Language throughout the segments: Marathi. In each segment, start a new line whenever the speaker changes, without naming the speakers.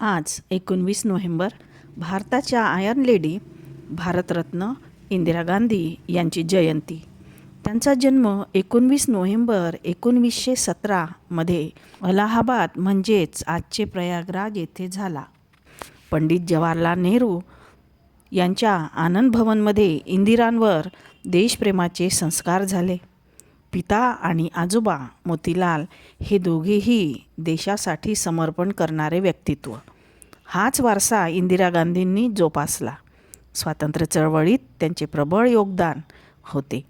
आज 19 नोव्हेंबर भारताच्या आयर्न लेडी भारतरत्न इंदिरा गांधी यांची जयंती. त्यांचा जन्म 19 नोव्हेंबर 1917मध्ये अलाहाबाद म्हणजेच आजचे प्रयागराज येथे झाला. पंडित जवाहरलाल नेहरू यांच्या आनंद भवनमध्ये इंदिरांवर देशप्रेमाचे संस्कार झाले. पिता आणि आजोबा मोतीलाल हे दोघेही देशासाठी समर्पण करणारे व्यक्तित्व. हाच वारसा इंदिरा गांधींनी जोपासला. स्वातंत्र्य चळवळीत त्यांचे प्रबळ योगदान होते.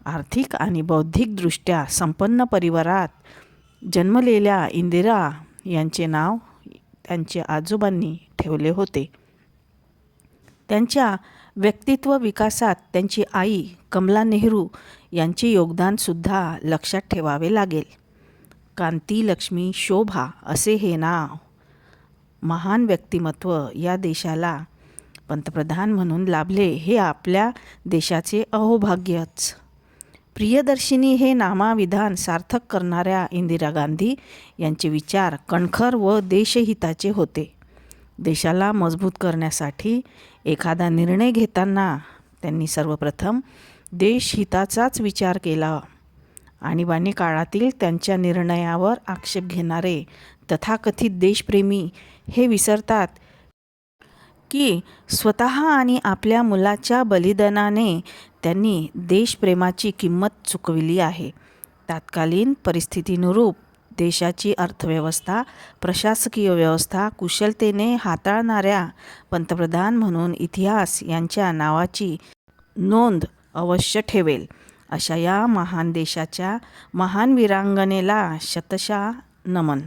आर्थिक आणि बौद्धिकदृष्ट्या संपन्न परिवारात जन्मलेल्या इंदिरा यांचे नाव त्यांच्या आजोबांनी ठेवले होते. त्यांच्या व्यक्तित्व विकासात त्यांची आई कमला नेहरू यांचे योगदानसुद्धा लक्षात ठेवावे लागेल. कांती लक्ष्मी शोभा असे हे नाव महान व्यक्तिमत्व या देशाला पंतप्रधान म्हणून लाभले हे आपल्या देशाचे अहोभाग्यच. प्रियदर्शिनी हे नामाविधान सार्थक करणाऱ्या इंदिरा गांधी यांचे विचार कणखर व देशहिताचे होते. देशाला मजबूत करण्यासाठी एखादा निर्णय घेताना त्यांनी सर्वप्रथम देशहिताचाच विचार केला. आणीबाणी काळातील त्यांच्या निर्णयावर आक्षेप घेणारे तथाकथित देशप्रेमी हे विसरतात की स्वतः आणि आपल्या मुलाच्या बलिदानाने त्यांनी देशप्रेमाची किंमत चुकविली आहे. तत्कालीन परिस्थितीनुरूप देशाची अर्थव्यवस्था, प्रशासकीय व्यवस्था कुशलतेने हाताळणाऱ्या पंतप्रधान म्हणून इतिहास यांच्या नावाची नोंद अवश्य ठेवेल. अशा या महान देशाच्या महान वीरांगनेला शतशः नमन.